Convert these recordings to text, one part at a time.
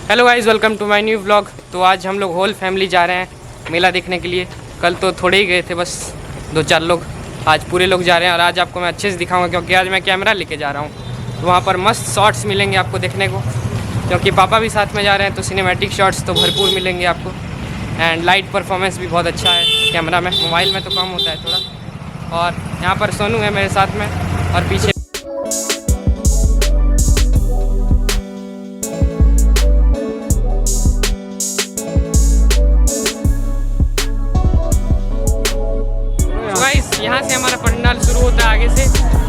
Hello guys, welcome to my new vlog. तो आज हम लोग होल फैमिली जा रहे हैं मेला देखने के लिए। कल तो थोड़े ही गए थे, बस 2-4 लोग। आज पूरे लोग जा रहे हैं और आज आपको मैं अच्छे से दिखाऊंगा क्योंकि आज मैं कैमरा लेके जा रहा हूँ। तो वहाँ पर मस्त शॉट्स मिलेंगे आपको देखने को, क्योंकि पापा भी साथ में जा रहे हैं तो सिनेमैटिक शॉट्स तो भरपूर मिलेंगे आपको। एंड लाइट परफॉर्मेंस भी बहुत अच्छा है कैमरा में, मोबाइल में तो कम होता है थोड़ा। और यहाँ पर सोनू है मेरे साथ में और पीछे यहाँ से हमारा पंडाल शुरू होता है आगे से,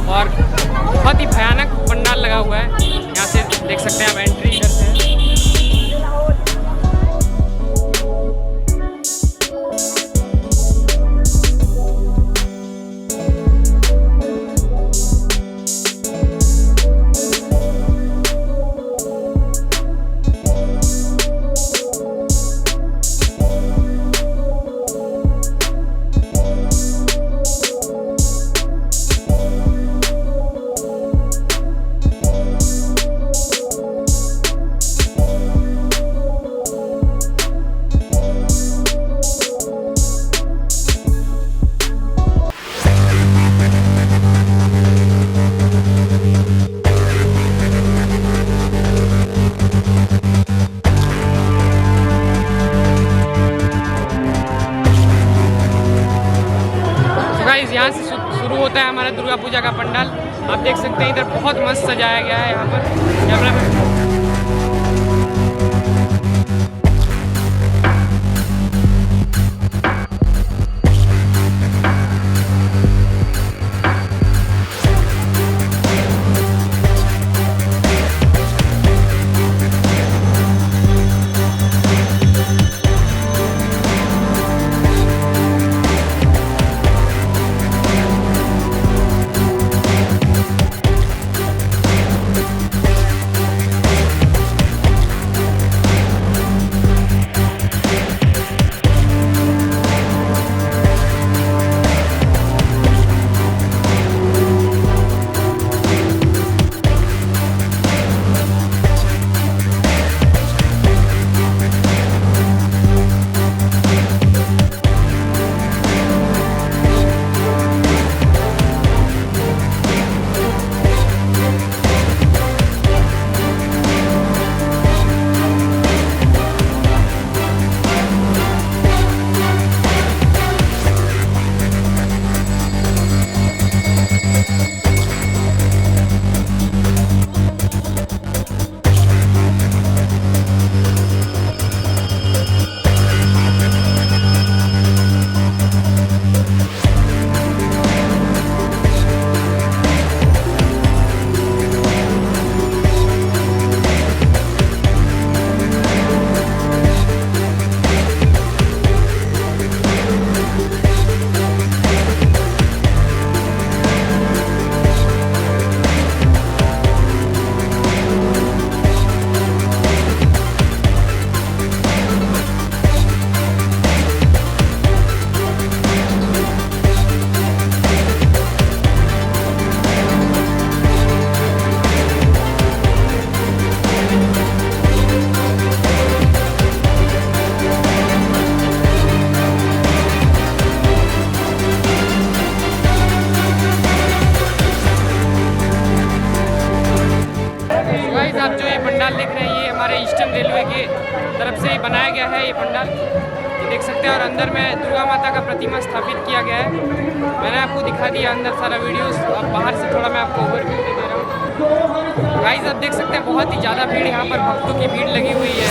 और बहुत ही भयानक पंडाल लगा हुआ है। यहाँ से देख सकते हैं आप, एंट्री इधर से है। यहाँ से शुरू होता है हमारा दुर्गा पूजा का पंडाल। आप देख सकते हैं इधर बहुत मस्त सजाया गया है। यहाँ पर कैमरा में आप जो ये पंडाल देख रहे हैं, ये हमारे ईस्टर्न रेलवे के तरफ से ही बनाया गया है ये पंडाल। ये देख सकते हैं, और अंदर में दुर्गा माता का प्रतिमा स्थापित किया गया है। मैंने आपको दिखा दिया अंदर सारा वीडियोस। अब बाहर से थोड़ा मैं आपको ओवरव्यू दे रहा हूँ। गाइस आप देख सकते हैं बहुत ही ज़्यादा भीड़, यहाँ पर भक्तों की भीड़ लगी हुई है।